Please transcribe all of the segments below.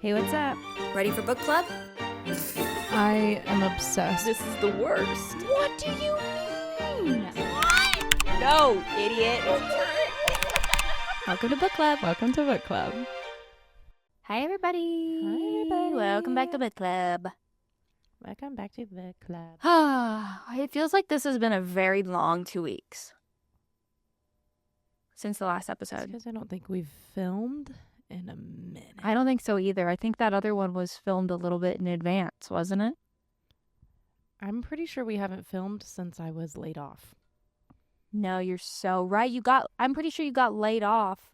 Hey, what's up? Ready for book club? I am obsessed. This is the worst. What do you mean? What? No, idiot. Welcome to book club. Welcome to Book Club. Hi, everybody. Hi, everybody. Welcome back to book club. Welcome back to Book Club. It feels like this has been a very long 2 weeks since the last episode. Because I don't think we've filmed in a minute. I don't think so either. I think that other one was filmed a little bit in advance, wasn't it? I'm pretty sure we haven't filmed since I was laid off. No, you're so right. I'm pretty sure you got laid off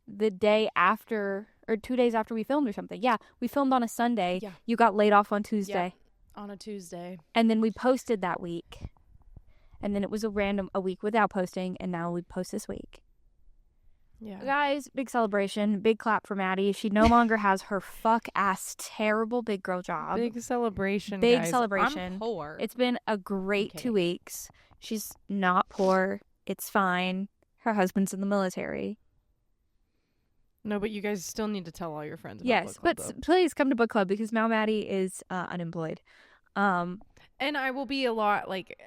the day after, or 2 days after we filmed or something. Yeah, we filmed on a Sunday. Yeah. You got laid off on Tuesday. Yeah, on a Tuesday. And then we posted that week. And then it was a week without posting, and now we post this week. Yeah. Guys, big celebration. Big clap for Maddie. She no longer has her fuck-ass terrible big girl job. Big celebration, Big guys. celebration. I'm poor. It's been a great Okay. 2 weeks. She's not poor. It's fine. Her husband's in the military. No, but you guys still need to tell all your friends about Yes, Book Club, but though. please come to book club because now Maddie is unemployed. And I will be a lot, like,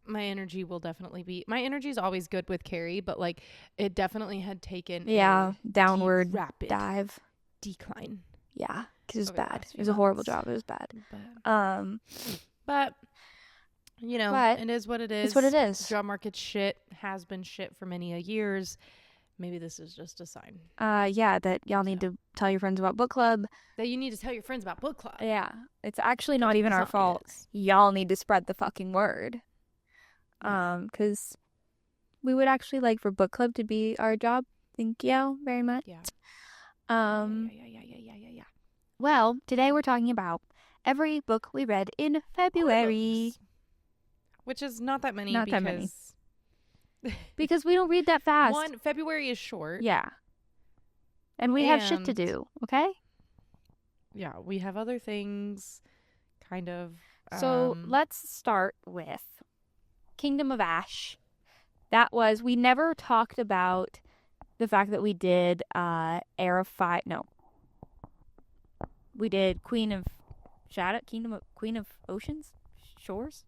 my energy is always good with Carrie, but, like, it definitely had taken a downward rapid dive. decline. Yeah, because it was over the bad. last It few was a horrible months. job. It was bad. But you know, But it is what it is. it's what it is. Job market shit has been shit for many a years. Maybe this is just a sign that y'all need to tell your friends about book club. that you need to tell your friends about Book Club. Yeah, it's actually not even our That's fault. all it is. Y'all need to spread the fucking word. Because we would actually like for book club to be our job. Thank you very much. Yeah. Yeah. Well, today we're talking about every book we read in February. Which is not that many. Not because that many. Because we don't read that fast. One, February is short. Yeah. And we have shit to And- do, okay? Yeah, we have other things, kind of. So let's start with Kingdom of Ash. We never talked about the fact that we did Heir of Fire. No. We did Queen of Oceans? Shores?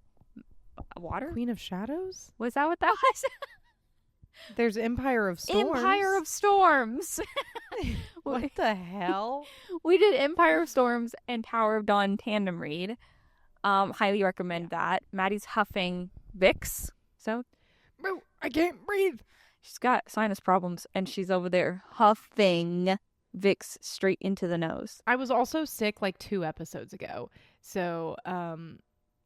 Water? Queen of Shadows? Was that what that was? There's Empire of Storms. Empire of Storms. What the hell? We did Empire of Storms and Tower of Dawn tandem read. Highly recommend that. Maddie's huffing Vicks. So Bro, I can't breathe. she's got sinus problems and she's over there huffing Vicks straight into the nose. I was also sick like 2 episodes ago. So,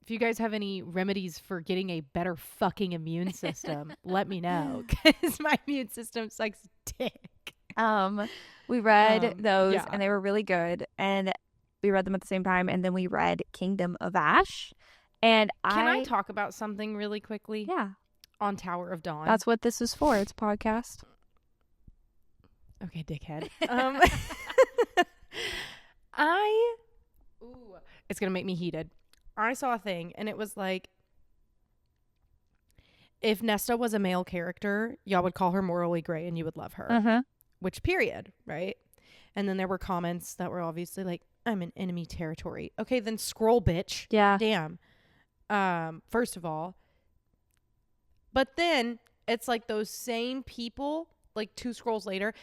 if you guys have any remedies for getting a better fucking immune system, let me know. Because my immune system sucks dick. We read those yeah. and they were really good. And we read them at the same time. And then we read Kingdom of Ash. And Can I talk about something really quickly? Yeah. On Tower of Dawn. That's what this is for. It's a podcast. Okay, dickhead. It's going to make me heated. I saw a thing and it was like, if Nesta was a male character, y'all would call her morally gray and you would love her. Uh-huh. Which period, right? And then there were comments that were obviously like, I'm in enemy territory. Okay, then scroll, bitch. Yeah. Damn. First of all. But then it's like those same people, like 2 scrolls later,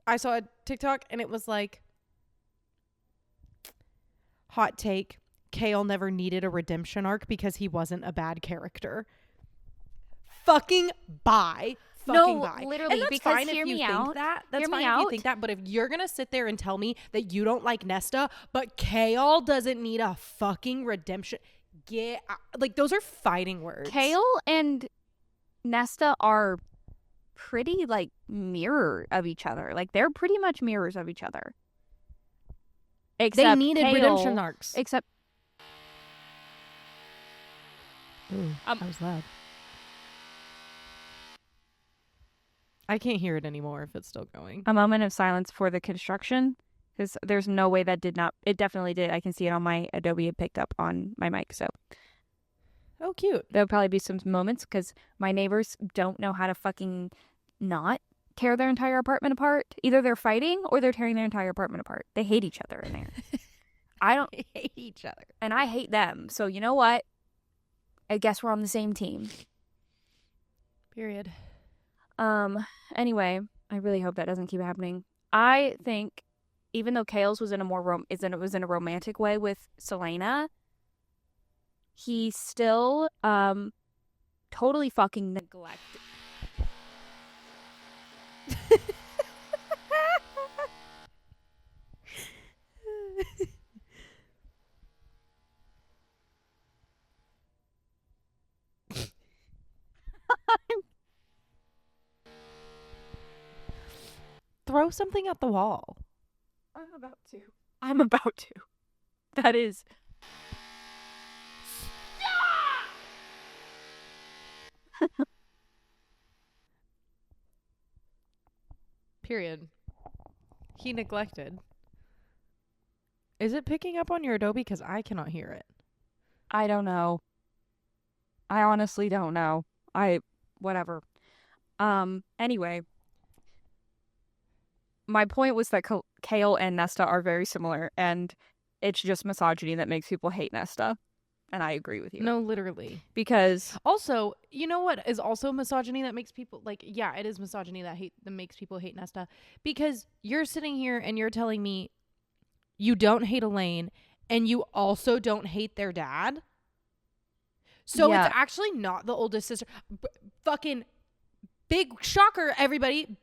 I saw a TikTok and it was like, hot take, Kale never needed a redemption arc because he wasn't a bad character. Fucking bye. No, Bye. literally, And that's because fine hear if you me think out. that. That's Hear me fine if out. you think that. But if you're going to sit there and tell me that you don't like Nesta, but Kale doesn't need a fucking redemption, get out. Like, those are fighting words. Kale and Nesta are pretty, like, mirror of each other. Like, they're pretty much mirrors of each other. Except They needed Kale, redemption arcs. Except, Ooh, that was loud. I can't hear it anymore if it's still going. a moment of silence for the construction. Because there's no way that did not. It definitely did. I can see it on my Adobe. It picked up on my mic. So Oh, cute. there'll probably be some moments because my neighbors don't know how to fucking not tear their entire apartment apart. Either they're fighting or they're tearing their entire apartment apart. They hate each other in there. I don't They hate each other. and I hate them. So you know what? I guess we're on the same team. Period. Anyway, I really hope that doesn't keep happening. I think even though Kale's was in a more was in a romantic way with Selena, he still totally fucking neglected. Throw something at the wall. I'm about to. That is. Period. He neglected. Is it picking up on your Adobe? Because I cannot hear it. I don't know. I honestly don't know. Whatever. Anyway. My point was that Kale and Nesta are very similar, and it's just misogyny that makes people hate Nesta. And I agree with you. No, literally. Because also, you know what is also misogyny that makes people it is misogyny that makes people hate Nesta. Because you're sitting here and you're telling me you don't hate Elaine and you also don't hate their dad. So Yeah. it's actually not the oldest sister. Fucking big shocker, everybody.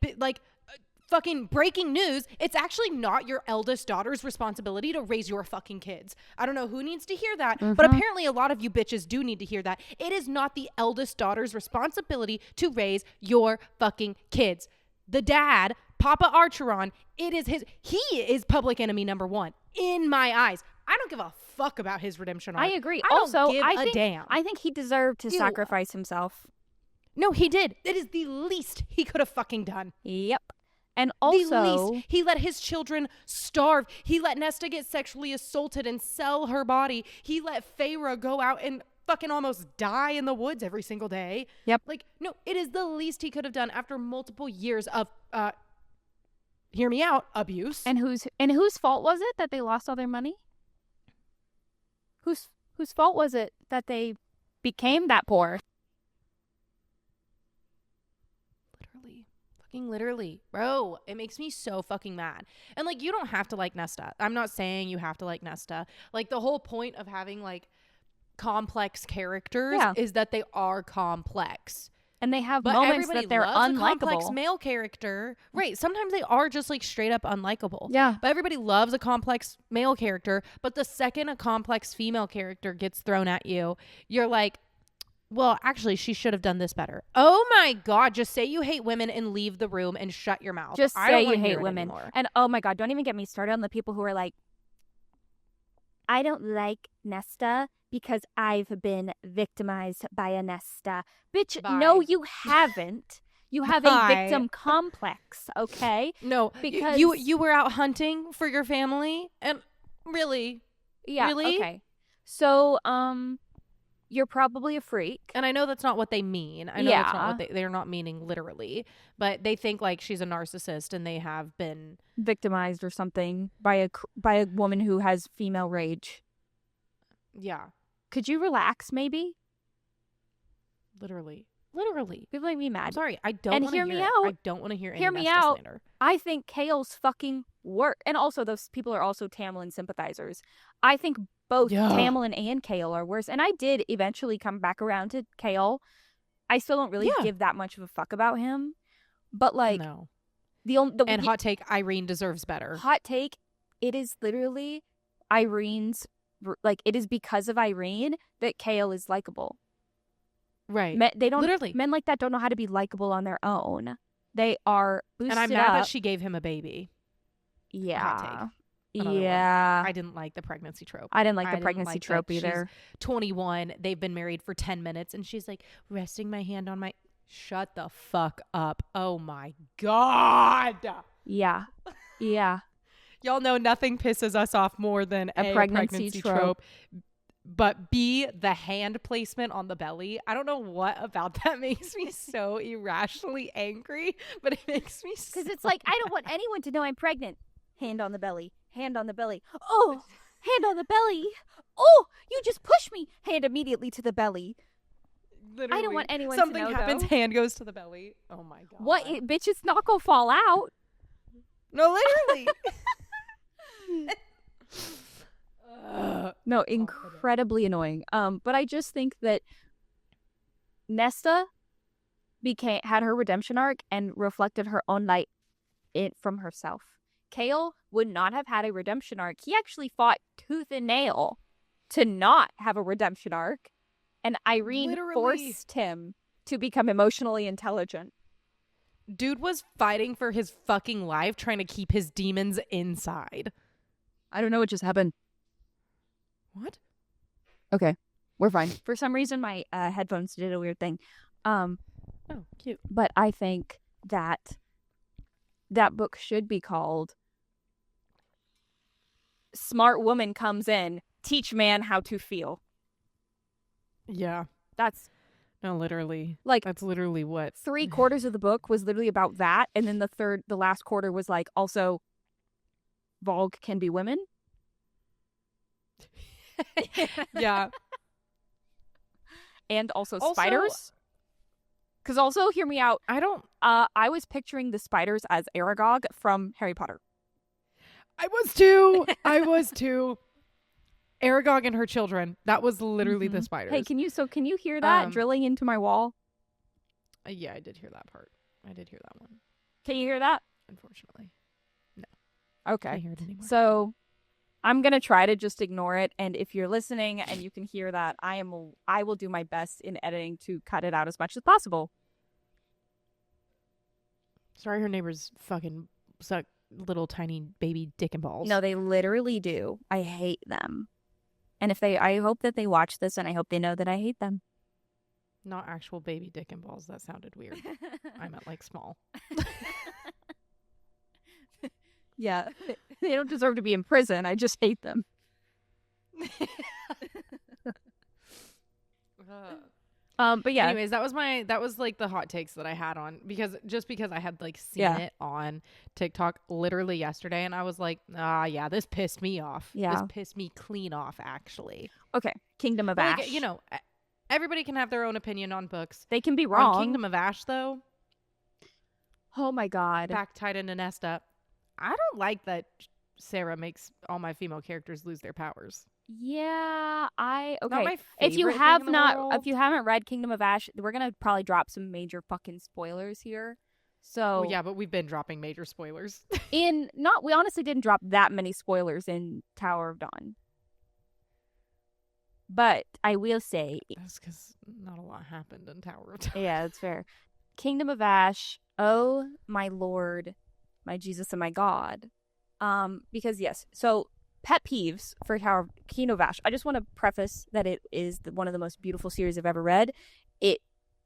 Fucking breaking news. It's actually not your eldest daughter's responsibility to raise your fucking kids. I don't know who needs to hear that, but apparently a lot of you bitches do need to hear that. It is not the eldest daughter's responsibility to raise your fucking kids. The dad, Papa Archeron, he is public enemy number one in my eyes. I don't give a fuck about his redemption arc. I agree. I also, don't give I a think damn. I think he deserved to Ew. sacrifice himself. No, he did. It is the least he could have fucking done. Yep. And The also, least. He let his children starve. He let Nesta get sexually assaulted and sell her body. He let Feyre go out and fucking almost die in the woods every single day. Yep. No, it is the least he could have done after multiple years of, hear me out, abuse. and whose fault was it that they lost all their money? Whose fault was it that they became that poor? Literally, bro, it makes me so fucking mad. And you don't have to like Nesta. I'm not saying you have to like Nesta. The whole point of having complex characters is that they are complex. And they have But moments everybody that they're loves a complex unlikable. male character. Right. Sometimes they are just straight up unlikable. Yeah. But everybody loves a complex male character. But the second a complex female character gets thrown at you, you're like, well, actually, she should have done this better. Oh my God. Just say you hate women and leave the room and shut your mouth. Just I say don't you wanna hear hate it women. anymore. And oh my God, don't even get me started on the people who are like, I don't like Nesta because I've been victimized by a Nesta. Bitch, no, Bye. you haven't. You have a Bye. victim complex, okay? No, Because you were out hunting for your family, and really, yeah, really? okay. So, you're probably a freak. And I know that's not what they mean. I know that's not Yeah. what they're not meaning literally, but they think she's a narcissist, and they have been. Victimized or something by a woman who has female rage. Yeah, Could you relax, maybe? literally. People make me I'm mad. sorry, I don't And want to hear hear me it. out. I don't want to hear any Hear me Nesta out. slander. I think Kale's fucking work. And also, those people are also Tamlin sympathizers. I think both Yeah. Tamlin and Kale are worse. And I did eventually come back around to Kale. I still don't really Yeah. give that much of a fuck about him. But No. And hot take, Irene deserves better. hot take, it is literally Irene's, it is because of Irene that Kale is likable. Right. They don't, Literally. men like that don't know how to be likable on their own. They are boosted And I'm mad that up. she gave him a baby. Yeah. Another one. Yeah. I didn't like the pregnancy trope. I didn't like I the didn't pregnancy like trope that she's either. 21. They've been married for 10 minutes, and she's resting my hand on my. Shut the fuck up. Oh my God. Yeah. Yeah. Y'all know nothing pisses us off more than A pregnancy trope. But B, the hand placement on the belly. I don't know what about that makes me so irrationally angry, but it makes me so... Because it's like, I don't want anyone to know I'm pregnant. Hand on the belly. Hand on the belly. Oh, hand on the belly. Oh, you just push me. Hand immediately to the belly. Literally. I don't want anyone Something to know, happens, though. hand goes to the belly. Oh my God. What? Bitch, it's not going to fall out. No, literally. No, incredibly annoying. But I just think that Nesta had her redemption arc and reflected her own light from herself. Kale would not have had a redemption arc. He actually fought tooth and nail to not have a redemption arc, and Irene forced him to become emotionally intelligent. Dude was fighting for his fucking life, trying to keep his demons inside. I don't know what just happened. What? Okay, we're fine. For some reason, my headphones did a weird thing. Oh, cute. But I think that book should be called Smart Woman Comes In, Teach Man How to Feel. Yeah. That's... No, literally. Like, that's literally what... 3/4 of the book was literally about that, and then the last quarter was like, also, Vogue can be women. Yeah. And also spiders. Because also, hear me out. I was picturing the spiders as Aragog from Harry Potter. I was too. Aragog and her children. That was literally the spiders. Hey, can you hear that drilling into my wall? Yeah, I did hear that part. I did hear that one. Can you hear that? Unfortunately. No. Okay. Can't hear it anymore. So I'm going to try to just ignore it. And if you're listening and you can hear that, I will do my best in editing to cut it out as much as possible. Sorry, her neighbors fucking suck little tiny baby dick and balls. No, they literally do. I hate them. And I hope that they watch this, and I hope they know that I hate them. Not actual baby dick and balls. That sounded weird. I meant like small. Yeah. They don't deserve to be in prison. I just hate them. But yeah. Anyways, that was like the hot takes that I had on because I had like seen it on TikTok literally yesterday, and I was like, yeah, this pissed me off. Yeah. This pissed me clean off, actually. Okay. Kingdom of Ash. Like, you know, everybody can have their own opinion on books. They can be wrong. On Kingdom of Ash, though. Oh my God. Back tied into Nesta. I don't like that Sarah makes all my female characters lose their powers. Yeah, okay. Not my If you favorite haven't read Kingdom of Ash, we're gonna probably drop some major fucking spoilers here. So yeah, but we've been dropping major spoilers. We honestly didn't drop that many spoilers in Tower of Dawn. But I will say that's because not a lot happened in Tower of Dawn. Yeah, that's fair. Kingdom of Ash, oh my Lord, my Jesus and my God. Because yes, so pet peeves for Kingdom of Ash. I just want to preface that it is one of the most beautiful series I've ever read. It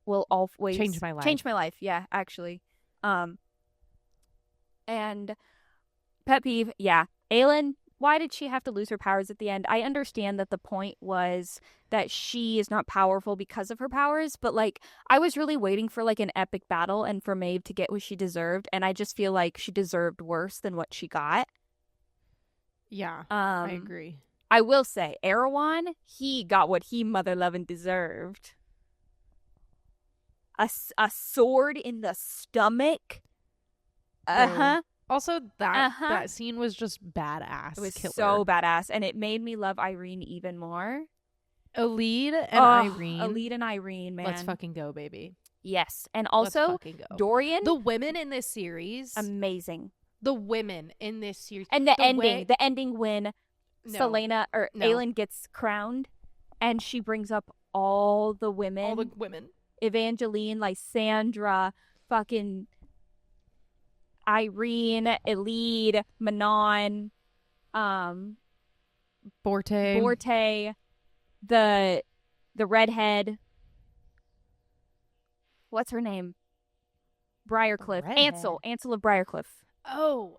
will always change my life. Change my life, yeah, actually. And pet peeve, yeah. Aelin, why did she have to lose her powers at the end? I understand that the point was that she is not powerful because of her powers, but like I was really waiting for like an epic battle and for Maeve to get what she deserved, and I just feel like she deserved worse than what she got. Yeah, I agree. I will say, Erewhon, he got what he mother-loving deserved. A sword in the stomach. Also, that scene was just badass. It was so badass, and it made me love Irene even more. Elide and Irene, man. Let's fucking go, baby. Yes, and also Dorian. The women in this series, amazing. The women in this series, and the ending when Selena or Aelin gets crowned, and she brings up all the women, Evangeline, Lysandra, fucking Irene, Elide, Manon, Borte, the redhead. What's her name? Briarcliff. Ansel of Briarcliff. Oh.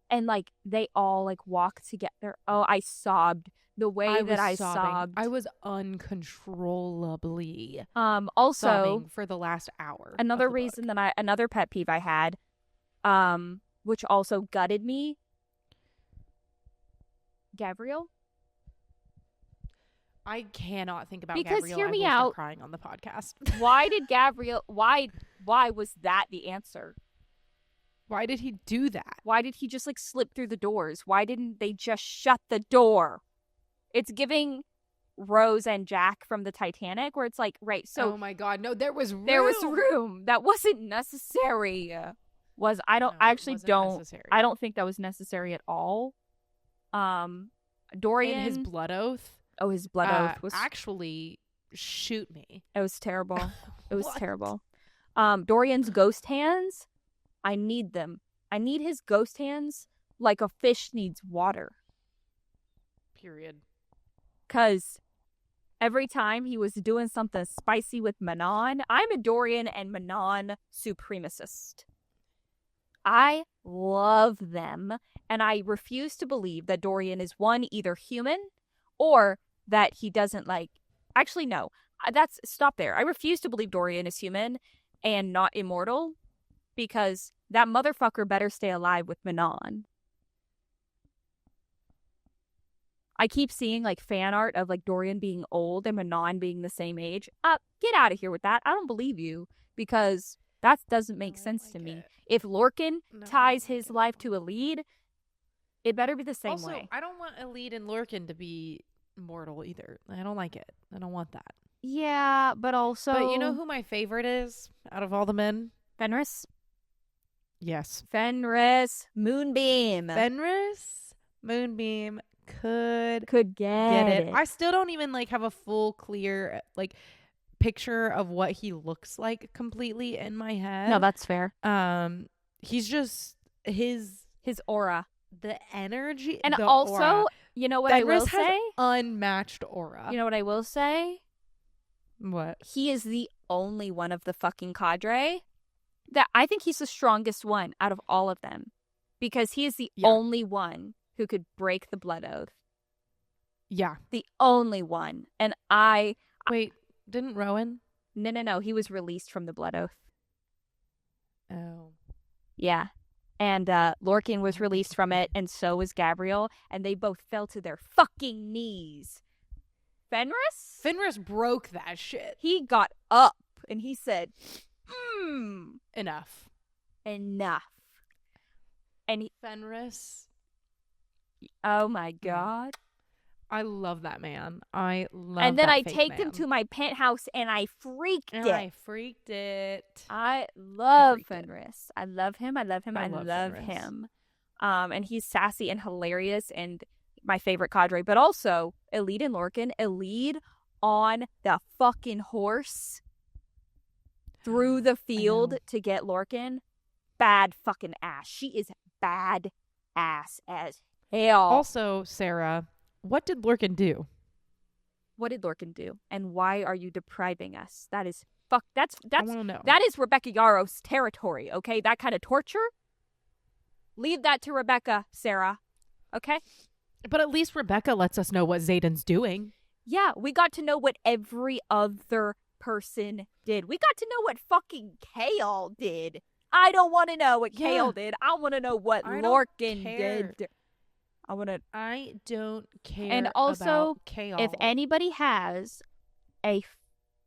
and like they all like walk together. Oh, I sobbed the way that I sobbed. I was uncontrollably Also sobbing for the last hour. another reason that another pet peeve I had, which also gutted me. Gabriel. I cannot think about because Gabrielle. hear me I will start out. crying on the podcast. Why did Gabriel? Why was that the answer? Why did he do that? Why did he just like slip through the doors? Why didn't they just shut the door? It's giving Rose and Jack from the Titanic, where it's like, right, so oh my god, no, there was room. there was room that wasn't necessary. I don't think that was necessary at all. Dorian, and his blood oath. Oh, his blood oath was actually shoot me. It was terrible. It was terrible. Dorian's ghost hands. I need them. I need his ghost hands like a fish needs water. Period. 'Cause every time he was doing something spicy with Manon, I'm a Dorian and Manon supremacist. I love them, and I refuse to believe that Dorian is either human or that he doesn't like. Actually, no. Stop there. I refuse to believe Dorian is human and not immortal, because that motherfucker better stay alive with Manon. I keep seeing like fan art of like Dorian being old and Manon being the same age. Get out of here with that. I don't believe you, because that doesn't make sense to me. If Lorcan ties his life to a lead, it better be the same way. I don't want Elide and Lorcan to be mortal either. I don't like it. I don't want that. Yeah, but also... But you know who my favorite is out of all the men? Fenris? Yes. Fenris. Moonbeam. Fenris, Moonbeam could get it. I still don't even like have a full clear like picture of what he looks like completely in my head. No, that's fair. He's just his aura, the energy, and the also aura. You know what Fenris I will say? Unmatched aura. You know what I will say? What? He is the only one of the fucking cadre that I think he's the strongest one out of all of them, because he is the only one who could break the blood oath. Yeah. The only one. And Wait, didn't Rowan? No. He was released from the blood oath. Oh. Yeah. And Lorcan was released from it, and so was Gabriel, and they both fell to their fucking knees. Fenris broke that shit. He got up, and he said, Enough. And Fenris. Oh my god. I love that man. I love And then that I fake take man. him to my penthouse, and I freaked it. I freaked it. I love Fenris. I love him. I love Fenris. him. And he's sassy and hilarious and my favorite cadre. But also, Elide and Lorcan. Elide on the fucking horse through the field to get Lorcan. Bad fucking ass. She is bad ass as hell. Also, Sarah, what did Lorcan do? What did Lorcan do? And why are you depriving us? That's I want to know. That is Rebecca Yarros territory, okay? That kind of torture? Leave that to Rebecca, Sarah. Okay? But at least Rebecca lets us know what Xaden's doing. Yeah, we got to know what every other person did. We got to know what fucking Kale did. I don't want to know what Kale did. I want to know what Lorcan did. I don't care. And also, about Kale. if anybody has a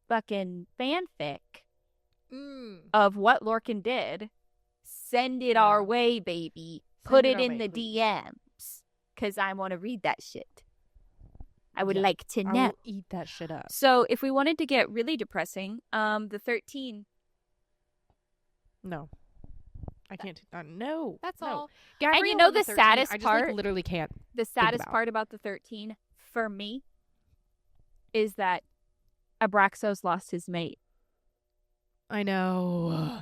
fucking fanfic of what Lorcan did, send it our way, baby. Put it in the DMs, because I want to read that shit. I would like to know. I will eat that shit up. So if we wanted to get really depressing, the 13. No. I can't. No. That's no. all. Gabrielle, and you know the the 13, saddest I just, part? Like, literally can't. The saddest part about the 13 for me is that Abraxos lost his mate. I know.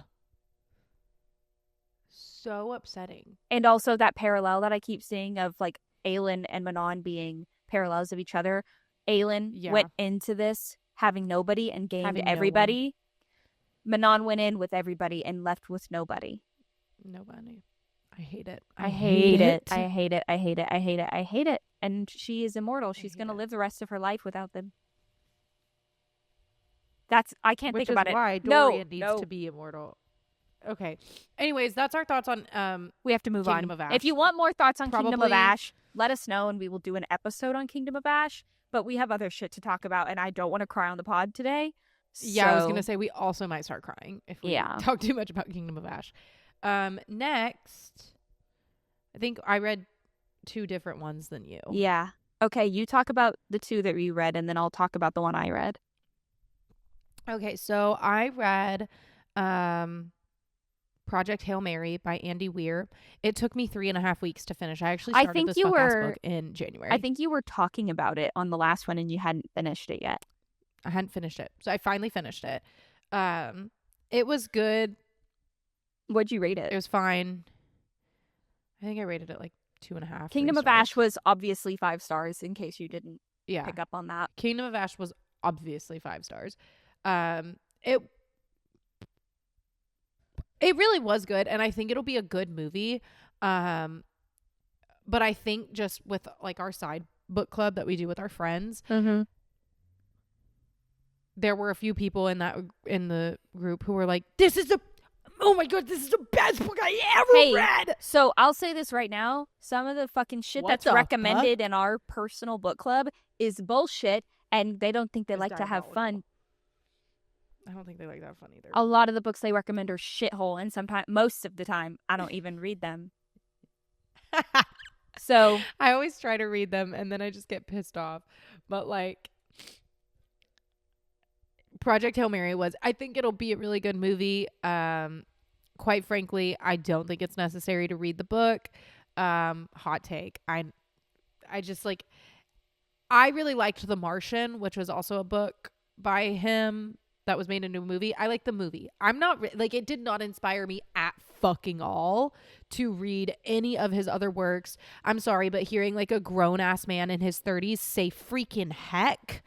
So upsetting. And also that parallel that I keep seeing of like Aelin and Manon being parallels of each other. Aelin went into this having nobody and gained everybody. Manon went in with everybody and left with nobody. Nobody. I hate it. I hate it. I hate it. I hate it. I hate it. I hate it. And she is immortal. She's going to live the rest of her life without them. I can't think about it. Which is why Dorian needs to be immortal. Okay. Anyways, that's our thoughts on we have to move Kingdom on. of Ash. If you want more thoughts on Kingdom of Ash, let us know and we will do an episode on Kingdom of Ash. But we have other shit to talk about and I don't want to cry on the pod today. Yeah, I was going to say we also might start crying if we talk too much about Kingdom of Ash. Next, I think I read 2 different ones than you. Yeah. Okay, you talk about the 2 that you read and then I'll talk about the one I read. Okay, so I read Project Hail Mary by Andy Weir. It took me 3.5 weeks to finish. I actually started this fuck-ass book in January. I think you were talking about it on the last one and you hadn't finished it yet. I hadn't finished it. So I finally finished it. It was good. What'd you rate it? It was fine. I think I rated it like 2.5. Kingdom of Ash was obviously 5 stars in case you didn't pick up on that. Kingdom of Ash was obviously 5 stars. It really was good, and I think it'll be a good movie. But I think just with like our side book club that we do with our friends, there were a few people in the group who were like, oh my god, this is the best book I ever read. So I'll say this right now. Some of the fucking shit that's recommended in our personal book club is bullshit, and they don't think they like to have fun. I don't think they like that fun either. A lot of the books they recommend are shithole, and most of the time, I don't even read them. So I always try to read them, and then I just get pissed off. But like, Project Hail Mary I think it'll be a really good movie. Quite frankly, I don't think it's necessary to read the book. Hot take. I just like, I really liked The Martian, which was also a book by him that was made into a movie. I like the movie. I'm not it did not inspire me at fucking all to read any of his other works. I'm sorry, but hearing like a grown ass man in his 30s say freaking heck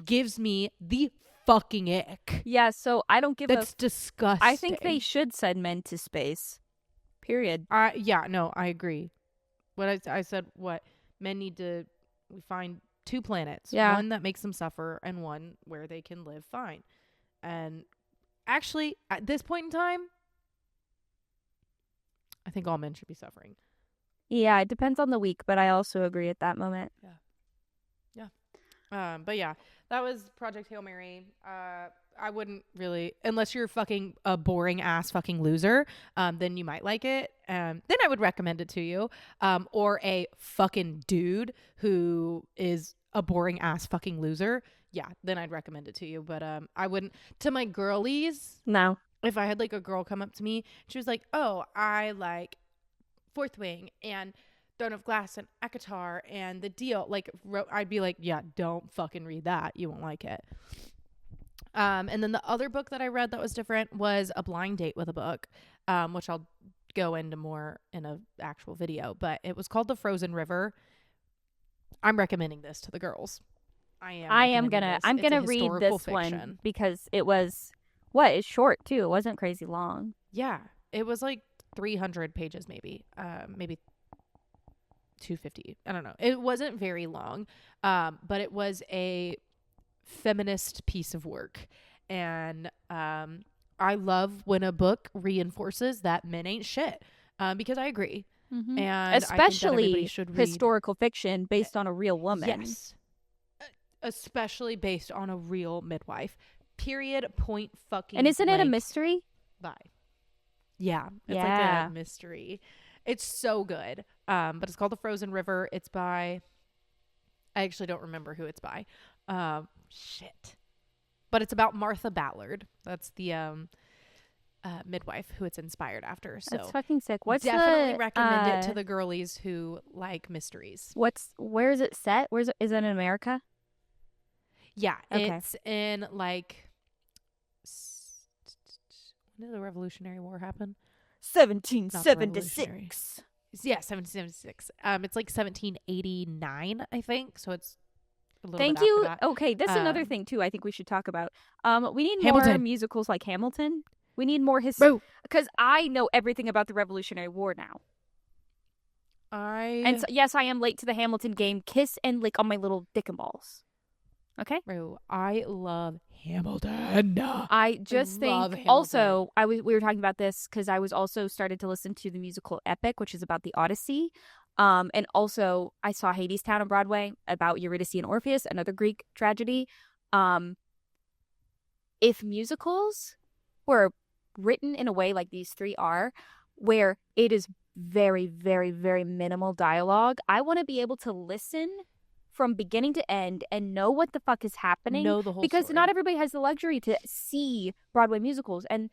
gives me the fucking ick. Yeah, so I don't give That's disgusting. I think they should send men to space. Period. Yeah, no, I agree. What I said, men need to find 2 planets. Yeah. One that makes them suffer and one where they can live fine. And actually, at this point in time, I think all men should be suffering. Yeah, it depends on the week, but I also agree at that moment. Yeah. But yeah, that was Project Hail Mary. I wouldn't really, unless you're fucking a boring ass fucking loser, then you might like it. Then I would recommend it to you. Or a fucking dude who is a boring ass fucking loser. Yeah, then I'd recommend it to you. But I wouldn't. To my girlies, no. If I had like a girl come up to me, she was like, "Oh, I like Fourth Wing and Throne of Glass and Akatar and The Deal." Like, I'd be like, "Yeah, don't fucking read that. You won't like it." And then the other book that I read that was different was A Blind Date with a Book, which I'll go into more in an actual video. But it was called The Frozen River. I'm recommending this to the girls. I'm gonna read this one because it was it's short too. It wasn't crazy long. Yeah, it was like 300 pages, maybe 250. I don't know. It wasn't very long, but it was a feminist piece of work, and I love when a book reinforces that men ain't shit, because I agree. Mm-hmm. And especially historical fiction based on a real woman. Yes. Especially based on a real midwife. Period. Point fucking. And isn't it a blank. mystery? Bye. Yeah. It's like a mystery. It's so good. But it's called The Frozen River. It's by, I actually don't remember who it's by. Shit. But it's about Martha Ballard. That's the midwife who it's inspired after. So that's fucking sick. What's definitely recommend it to the girlies who like mysteries. Where is it set? Is it in America? Yeah, okay. It's in like, when did the Revolutionary War happen? 1776. Yeah, 1776. It's like 1789, I think. So it's a little Thank bit you. after that. Okay, that's another thing too. I think we should talk about. We need Hamilton. more musicals like Hamilton. We need more Bro, because I know everything about the Revolutionary War now. And so, yes, I am late to the Hamilton game. Kiss and lick on my little dick and balls. Okay? Bro, I love Hamilton. I just love think Hamilton. also we were talking about this because I was also started to listen to the musical Epic, which is about the Odyssey. And also I saw Hadestown on Broadway about Eurydice and Orpheus, another Greek tragedy. If musicals were written in a way like these three are, where it is very, very, very minimal dialogue, I want to be able to listen from beginning to end and know what the fuck is happening. Know the whole because story. not everybody has the luxury to see Broadway musicals, and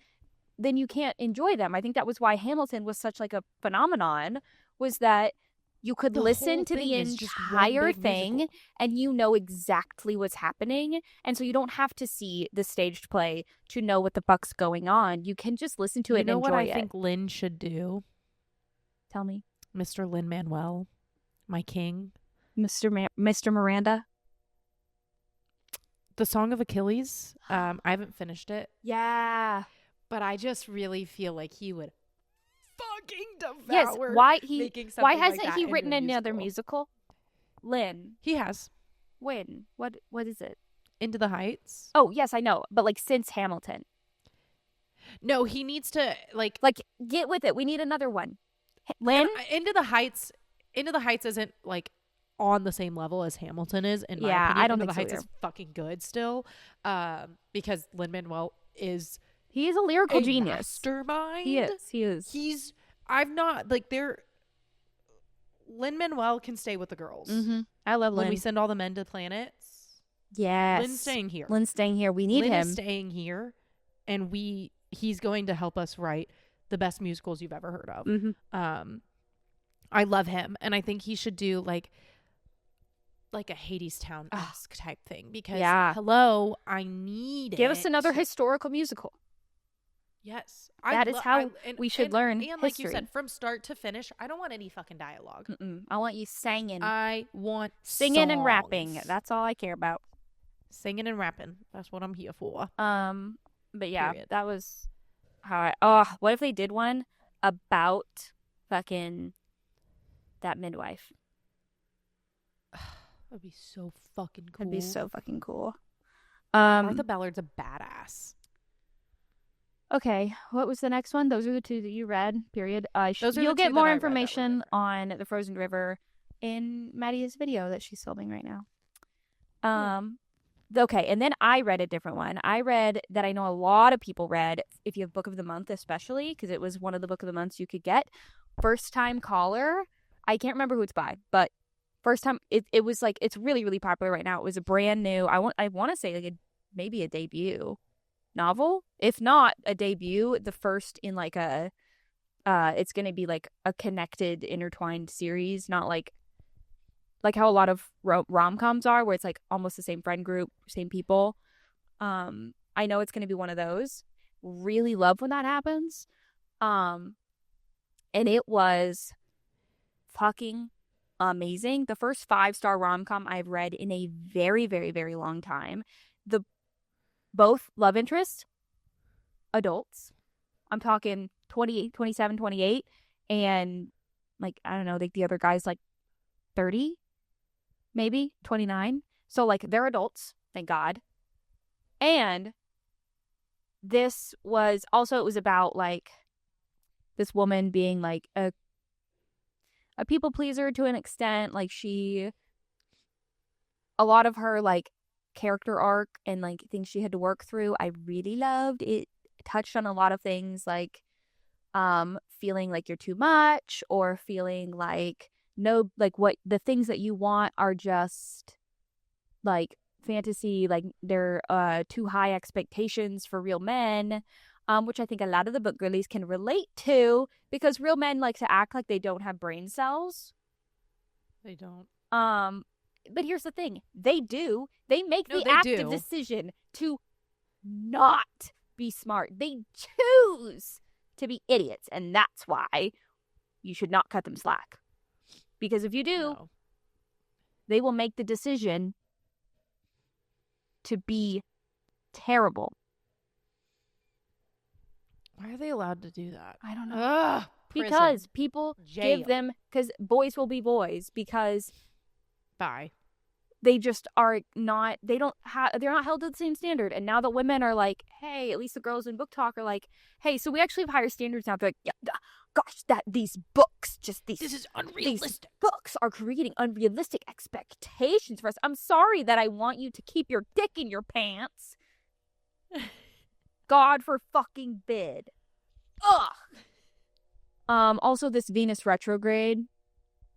then you can't enjoy them. I think that was why Hamilton was such like a phenomenon, was that you could The listen whole to the thing is just one entire big thing musical. and you know exactly what's happening. And so you don't have to see the staged play to know what the fuck's going on. You can just listen to it and You know enjoy what I it. think Lin should do? Tell me. Mr. Lin-Manuel, my king. Mr. Miranda? The Song of Achilles. I haven't finished it, Yeah. but I just really feel like he would fucking devour. Yes, making why something hasn't like he that written into a another musical? Lynn. He has. When? What is it? Into the Heights. Oh, yes, I know. But like since Hamilton. No, he needs to like Get with it. We need another one. Lynn? Into the Heights. Into the Heights isn't like on the same level as Hamilton is, in my Yeah, opinion. I don't Into think the so Heights is fucking good still. Because Lin-Manuel is He is a lyrical a genius. mastermind. He is. He's I've not like they're Lin-Manuel can stay with the girls. Mm-hmm. I love Lynn. When we send all the men to planets. Yes. Lynn's staying here. Lynn's staying here. We need Lynn him. is staying here, and he's going to help us write the best musicals you've ever heard of. Mm-hmm. I love him, and I think he should do like a Hadestown-esque type thing, because hello, I need Give us another historical musical. Yes. That is how we should learn and like history. you said, from start to finish, I don't want any fucking dialogue. I want you singing. I want singing and rapping. songs. That's all I care about. Singing and rapping. That's what I'm here for. But yeah, Period. that was how what if they did one about fucking that midwife? That'd be so fucking cool. That'd be so fucking cool. Martha Ballard's a badass. Okay, what was the next one? Those are the two that you read, period. You'll get more information on the Frozen River in Maddie's video that she's filming right now. Okay, and then I read a different one. I read that I know a lot of people read, if you have Book of the Month especially, because it was one of the Book of the Months you could get. First Time Caller. I can't remember who it's by, but first time, it was like, it's really, really popular right now. It was a brand new, I want to say like maybe a debut novel, if not a debut, the first in like a it's gonna be like a connected, intertwined series, not like how a lot of rom-coms are, where it's like almost the same friend group, same people. I know it's gonna be one of those. Really love when that happens. And it was fucking amazing. The first 5-star rom-com I've read in a very, very, very long time. Both love interests, adults. I'm talking 28, 27, 28, and like, I don't know, like the other guy's like 30, maybe 29. So like they're adults, thank God. And this was also, it was about like this woman being like a people pleaser to an extent. Like a lot of her like character arc and like things she had to work through, I really loved. It touched on a lot of things like feeling like you're too much, or feeling like what the things that you want are just like fantasy, like they're too high expectations for real men, which I think a lot of the book girlies can relate to, because real men like to act like they don't have brain cells. They don't. But here's the thing. They do. They make the active decision to not be smart. They choose to be idiots. And that's why you should not cut them slack. Because if you do, they will make the decision to be terrible. Why are they allowed to do that? I don't know. Ugh, Because people jail. give them, because boys will be boys, because Bye. they just are not, they're not held to the same standard. And now that women are like, hey, at least the girls in book talk are like, hey, so we actually have higher standards now. They're like, yeah, gosh, these books, this is unrealistic. These books are creating unrealistic expectations for us. I'm sorry that I want you to keep your dick in your pants. God for fucking bid. Ugh. Also, this Venus retrograde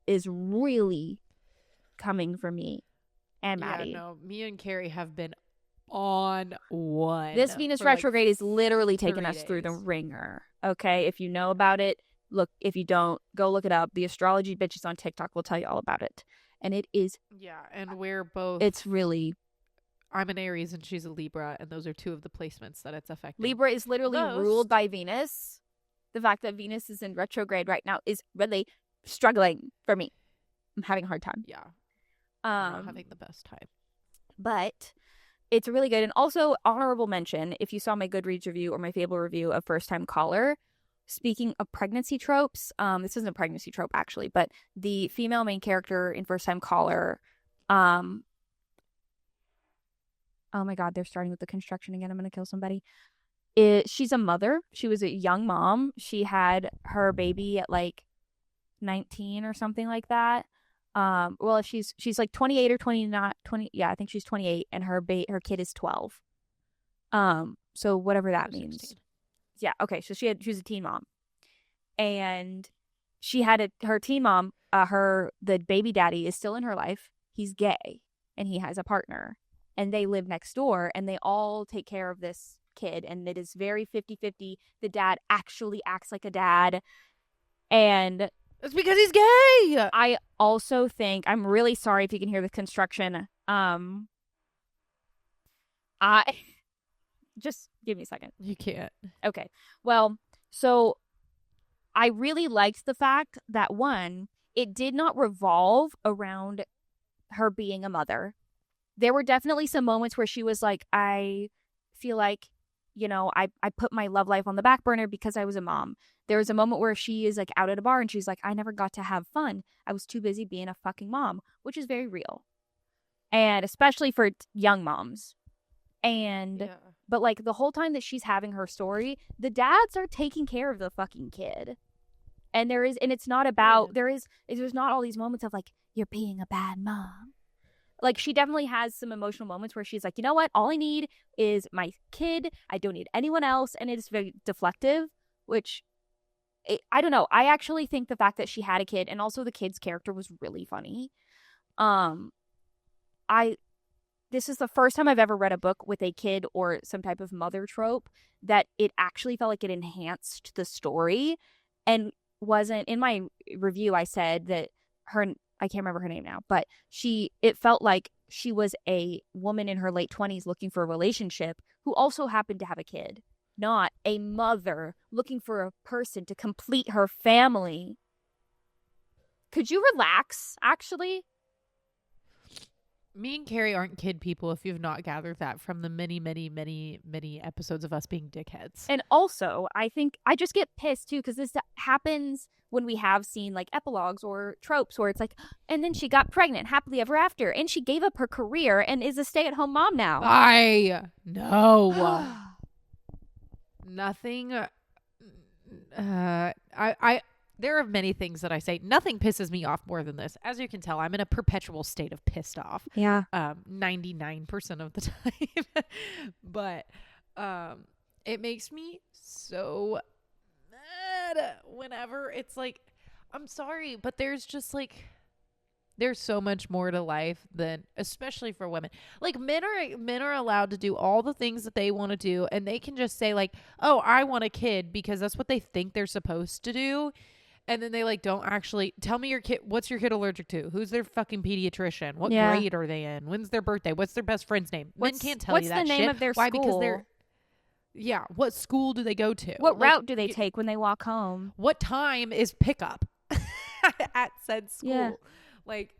is really coming for me and Maddie. Yeah, no, me and Carrie have been on one. This Venus retrograde is literally taking us through the ringer. Okay, if you know about it, look. If you don't, go look it up. The astrology bitches on TikTok will tell you all about it. And it is. Yeah, and we're both. It's really. I'm an Aries and she's a Libra, and those are two of the placements that it's affecting. Libra is literally ruled by Venus. The fact that Venus is in retrograde right now is really struggling for me. I'm having a hard time. Yeah. I'm not having the best time. But it's really good. And also, honorable mention, if you saw my Goodreads review or my Fable review of First Time Caller, speaking of pregnancy tropes, this isn't a pregnancy trope actually, but the female main character in First Time Caller, oh my God, they're starting with the construction again. I'm going to kill somebody. She's a mother. She was a young mom. She had her baby at like 19 or something like that. Well, if she's like 28 or 29, 20. Yeah, I think she's 28 and her kid is 12. So whatever that means. 16. Yeah. Okay. So she was a teen mom, and she had her teen mom, the baby daddy is still in her life. He's gay and he has a partner, and they live next door, and they all take care of this kid, and it is very 50-50. The dad actually acts like a dad, and it's because he's gay. I also think, I'm really sorry if you can hear the construction. I just give me a second. You can't. Okay. Well, so I really liked the fact that, one, it did not revolve around her being a mother. There were definitely some moments where she was like, I feel like, I put my love life on the back burner because I was a mom. There was a moment where she is like out at a bar and she's like, I never got to have fun. I was too busy being a fucking mom, which is very real. And especially for young moms. And, but like the whole time that she's having her story, the dads are taking care of the fucking kid. And it's not about, there's not all these moments of like, you're being a bad mom. Like, she definitely has some emotional moments where she's like, you know what? All I need is my kid. I don't need anyone else. And it is very deflective, which, I don't know. I actually think the fact that she had a kid, and also the kid's character, was really funny. This is the first time I've ever read a book with a kid or some type of mother trope that it actually felt like it enhanced the story, and wasn't, in my review, I said that I can't remember her name now, but it felt like she was a woman in her late 20s looking for a relationship who also happened to have a kid, not a mother looking for a person to complete her family. Could you relax, actually? Me and Carrie aren't kid people, if you've not gathered that from the many, many, many, many episodes of us being dickheads. And also, I think I just get pissed too, because this happens when we have seen like epilogues or tropes where it's like, and then she got pregnant happily ever after, and she gave up her career and is a stay-at-home mom now. No. Nothing. There are many things that I say. Nothing pisses me off more than this. As you can tell, I'm in a perpetual state of pissed off. Yeah. 99% of the time. But it makes me so mad whenever it's like, I'm sorry, but there's just like, there's so much more to life than, especially for women. Like, men are allowed to do all the things that they want to do, and they can just say like, oh, I want a kid, because that's what they think they're supposed to do. And then they like don't actually tell me what's your kid allergic to? Who's their fucking pediatrician? What grade are they in? When's their birthday? What's their best friend's name? Men can't tell you that shit. What's the name of their school? Why? Because they're what school do they go to? What route do they take when they walk home? What time is pickup at said school? Yeah. Like,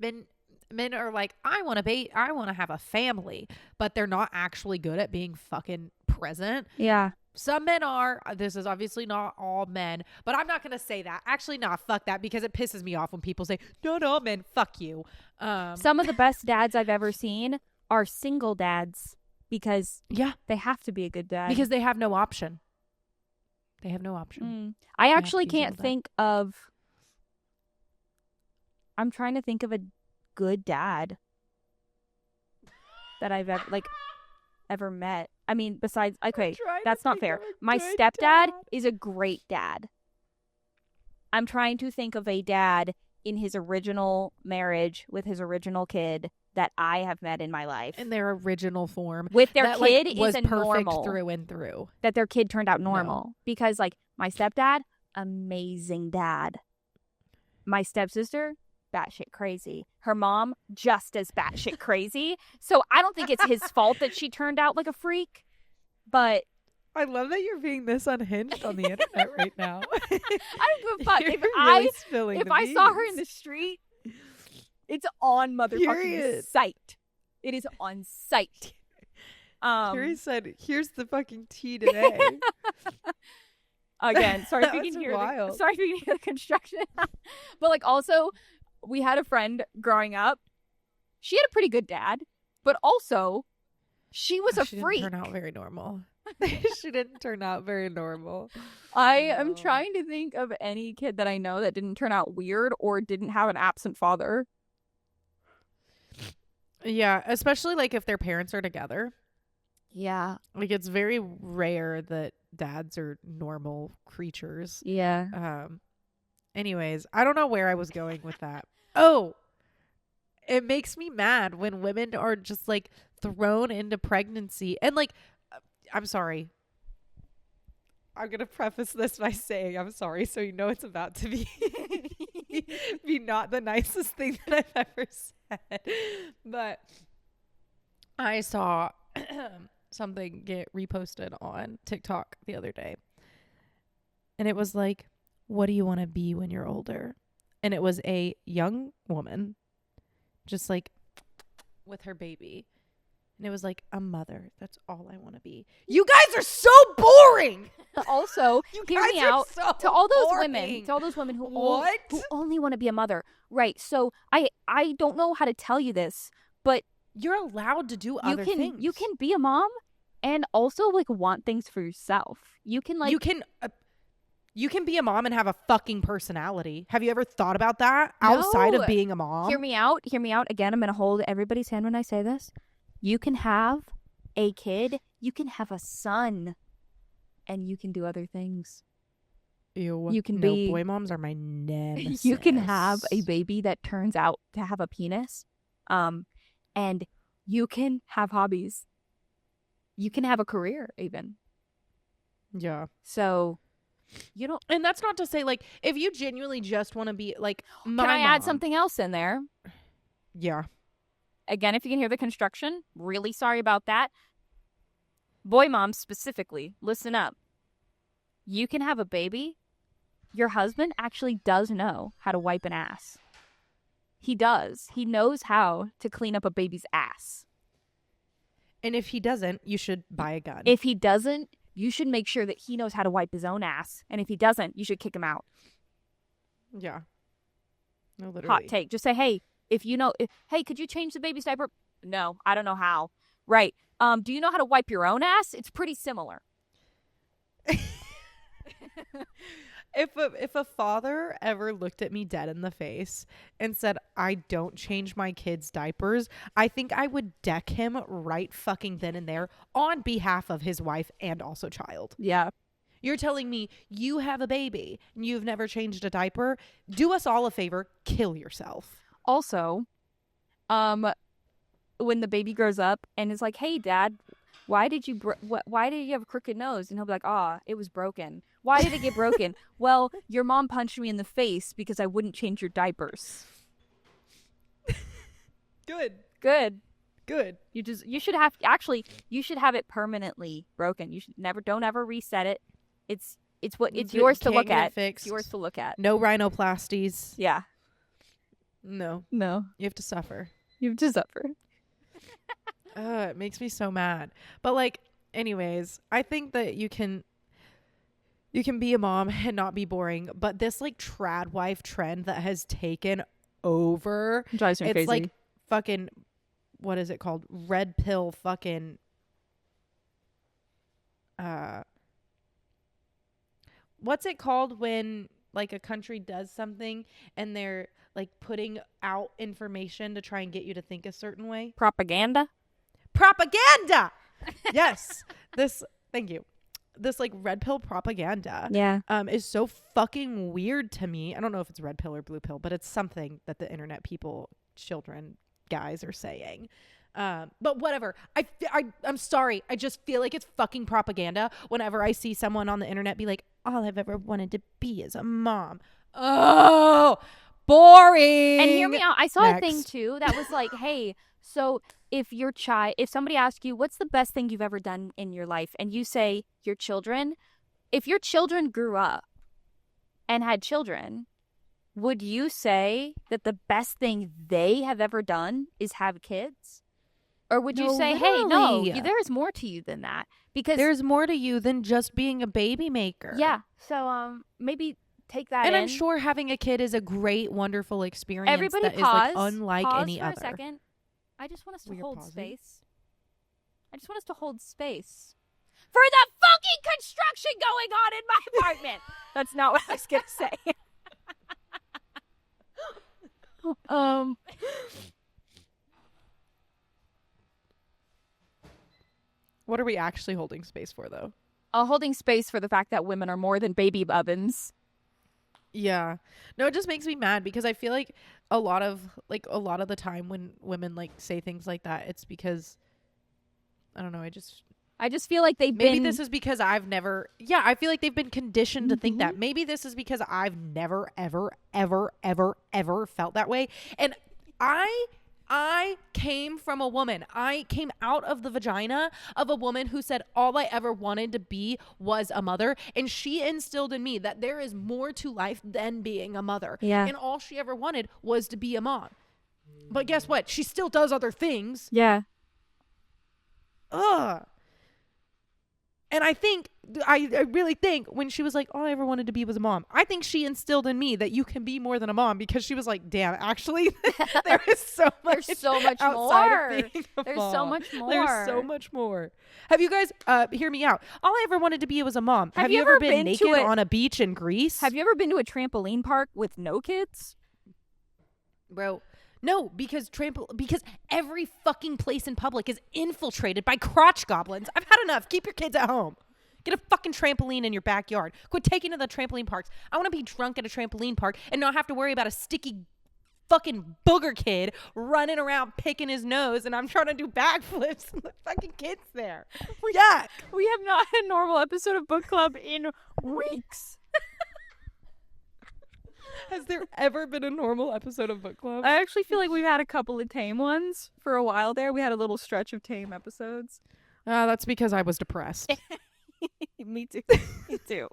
men are like, I want to have a family, but they're not actually good at being fucking present. Yeah. Some men are. This is obviously not all men, but I'm not going to say that. Actually, nah, fuck that, because it pisses me off when people say, no, no, men, fuck you. Some of the best dads I've ever seen are single dads because they have to be a good dad. Because they have no option. They have no option. I actually can't think of... I'm trying to think of a good dad that I've ever met. I mean, besides, okay, that's not fair. My stepdad is a great dad. I'm trying to think of a dad in his original marriage with his original kid that I have met in my life. In their original form. With their kid was is a perfect normal. through and through. That their kid turned out normal. No. Because, like, my stepdad, amazing dad. My stepsister, batshit crazy. Her mom, just as batshit crazy. So I don't think it's his fault that she turned out like a freak. But I love that you're being this unhinged on the internet right now. I don't give a fuck. You're If really I saw her in the street, it's on motherfucking sight. It is on sight. Carrie said, "Here's the fucking tea today." Again, sorry if you can hear the construction. But like, also, we had a friend growing up. She had a pretty good dad, but also she was a freak. Didn't turn out very normal. She didn't turn out very normal. I am trying to think of any kid that I know that didn't turn out weird or didn't have an absent father. Yeah, especially like if their parents are together. Yeah. Like, it's very rare that dads are normal creatures. Yeah. Anyways, I don't know where I was going with that. Oh, it makes me mad when women are just like thrown into pregnancy. And like, I'm sorry. I'm going to preface this by saying I'm sorry, so you know it's about to be not the nicest thing that I've ever said. But I saw something get reposted on TikTok the other day. And it was like, what do you want to be when you're older? And it was a young woman just like with her baby. And it was like, a mother. That's all I want to be. You guys are so boring. Also, hear me out. So to all those boring. women who only want to be a mother. Right. So I don't know how to tell you this, but you're allowed to do other things. You can be a mom and also like want things for yourself. You can like you can be a mom and have a fucking personality. Have you ever thought about that No. outside of being a mom? Hear me out. Again, I'm going to hold everybody's hand when I say this. You can have a kid, you can have a son, and you can do other things. Ew. You can be boy moms are my nemesis. You can have a baby that turns out to have a penis. And you can have hobbies. You can have a career even. Yeah. So you don't. And that's not to say like if you genuinely just want to be like my Can I mom, add something else in there? Yeah. Again, if you can hear the construction, really sorry about that. Boy moms specifically, listen up. You can have a baby. Your husband actually does know how to wipe an ass. He does. He knows how to clean up a baby's ass. And if he doesn't, you should buy a gun. If he doesn't, you should make sure that he knows how to wipe his own ass. And if he doesn't, you should kick him out. Yeah. No, literally. Hot take. Just say, hey, hey, could you change the baby's diaper? No, I don't know how. Right. Do you know how to wipe your own ass? It's pretty similar. If a father ever looked at me dead in the face and said, I don't change my kids' diapers, I think I would deck him right fucking then and there on behalf of his wife and also child. Yeah. You're telling me you have a baby and you've never changed a diaper? Do us all a favor, kill yourself. Also, when the baby grows up and is like, hey, Dad, why did you have a crooked nose? And he'll be like, it was broken. Why did it get broken? Well, your mom punched me in the face because I wouldn't change your diapers. Good. You should have it permanently broken. Don't ever reset it. It's yours to look at. It's yours to look at. No rhinoplasties. Yeah. No. No. You have to suffer. You have to suffer. It makes me so mad. But like, Anyways, I think that you can be a mom and not be boring, but this like trad wife trend that has taken over, Drives me it's crazy. like fucking, what is it called? Red pill fucking what's it called when like a country does something and they're like putting out information to try and get you to think a certain way? Propaganda. Yes. Thank you. This like red pill propaganda Yeah. is so fucking weird to me. I don't know if it's red pill or blue pill, but it's something that the internet people, children, guys are saying. But whatever. I'm sorry. I just feel like it's fucking propaganda whenever I see someone on the internet be like, all I've ever wanted to be is a mom. Oh, boring. And hear me out. I saw a thing Next. too that was like, hey, so if somebody asks you, what's the best thing you've ever done in your life? And you say your children, if your children grew up and had children, would you say that the best thing they have ever done is have kids? Or would you No, say, hey, no, literally. there's more to you than that? Because There's more to you than just being a baby maker. yeah. So maybe take that And in. I'm sure having a kid is a great, wonderful experience. Everybody that pause. is like unlike pause any for other. a second. I just want us to We're hold pausing? space. I just want us to hold space for the fucking construction going on in my apartment. That's not what I was gonna say. What are we actually holding space for, though? Holding space for the fact that women are more than baby ovens. Yeah. No, it just makes me mad because I feel like a lot of the time when women like say things like that, it's because I don't know, I just feel like they've maybe been. this is because I've never I feel like they've been conditioned to think that. Maybe this is because I've never ever ever ever ever felt that way. And I came from a woman. I came out of the vagina of a woman who said all I ever wanted to be was a mother. And she instilled in me that there is more to life than being a mother. Yeah. And all she ever wanted was to be a mom. But guess what? She still does other things. Yeah. Ugh. And I really think when she was like, all I ever wanted to be was a mom, I think she instilled in me that you can be more than a mom, because she was like, damn, actually, there is so much. There's so much outside more. of being a There's mom. so much more. There's so much more. Have you guys, hear me out. All I ever wanted to be was a mom. Have Have you you ever ever been been to naked a- on a beach in Greece? Have you ever been to a trampoline park with no kids? Bro, no, because every fucking place in public is infiltrated by crotch goblins. I've had enough. Keep your kids at home. Get a fucking trampoline in your backyard. Quit taking to the trampoline parks. I want to be drunk at a trampoline park and not have to worry about a sticky fucking booger kid running around picking his nose, and I'm trying to do backflips and the fucking kid's there. Yuck. We have not had a normal episode of Book Club in weeks. Has there ever been a normal episode of Book Club? I actually feel like we've had a couple of tame ones for a while there. We had a little stretch of tame episodes. That's because I was depressed. Me too. Me too.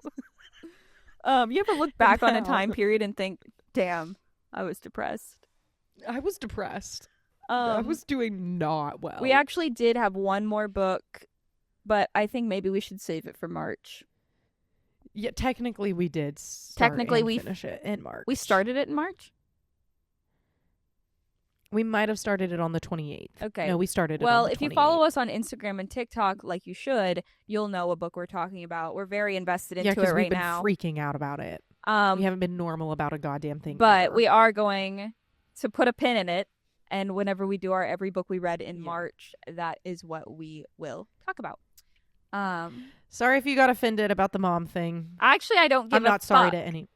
You ever look back on a time period and think, damn, I was depressed? I was depressed. I was doing not well. We actually did have one more book, but I think maybe we should save it for March. Yeah, technically we did. Technically, we finish it in March. We started it in March? We might have started it on the 28th. Okay. No, we started it Well, on the if you 28th. follow us on Instagram and TikTok like you should, you'll know what book we're talking about. We're very invested into it we've right been now. freaking out about it. We haven't been normal about a goddamn thing. But ever. we are going to put a pin in it, and whenever we do our every book we read in March, that is what we will talk about. Sorry if you got offended about the mom thing. Actually, I don't give I'm not a sorry fuck. to any.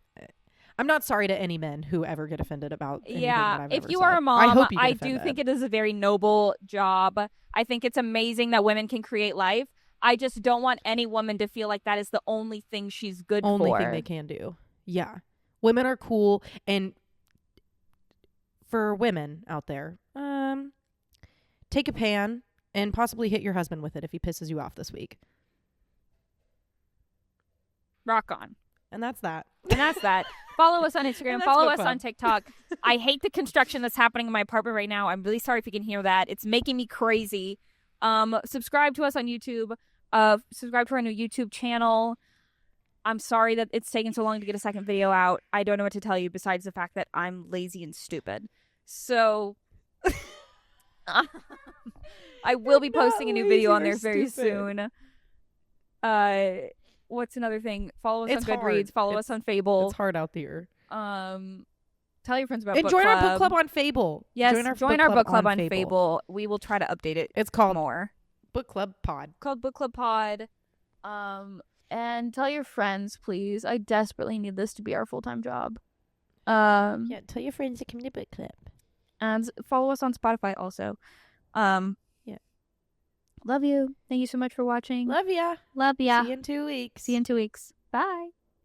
I'm not sorry to any men who ever get offended about anything that I've if ever you said. are a mom, I hope you get I offended. do think it is a very noble job. I think it's amazing that women can create life. I just don't want any woman to feel like that is the only thing she's good only for. thing they can do. Yeah, women are cool, and for women out there, take a pan and possibly hit your husband with it if he pisses you off this week. Rock on. And that's that. And that's that. Follow us on Instagram. And that's Follow book us club. on TikTok. I hate the construction that's happening in my apartment right now. I'm really sorry if you can hear that. It's making me crazy. Subscribe to us on YouTube. Subscribe to our new YouTube channel. I'm sorry that it's taken so long to get a second video out. I don't know what to tell you besides the fact that I'm lazy and stupid. So I will be posting a new video on there very soon. What's another thing? Follow us on Goodreads. Follow us on Fable. It's hard out there. Tell your friends about and book join club. our book club on Fable. Yes, join our book club on Fable. We will try to update it. It's called more Book Club Pod. Called Book Club Pod. And tell your friends, please. I desperately need this to be our full-time job. Yeah, tell your friends to come to book club. And follow us on Spotify also. Yeah. Love you. Thank you so much for watching. Love ya. Love ya. See you in 2 weeks. See you in 2 weeks. Bye.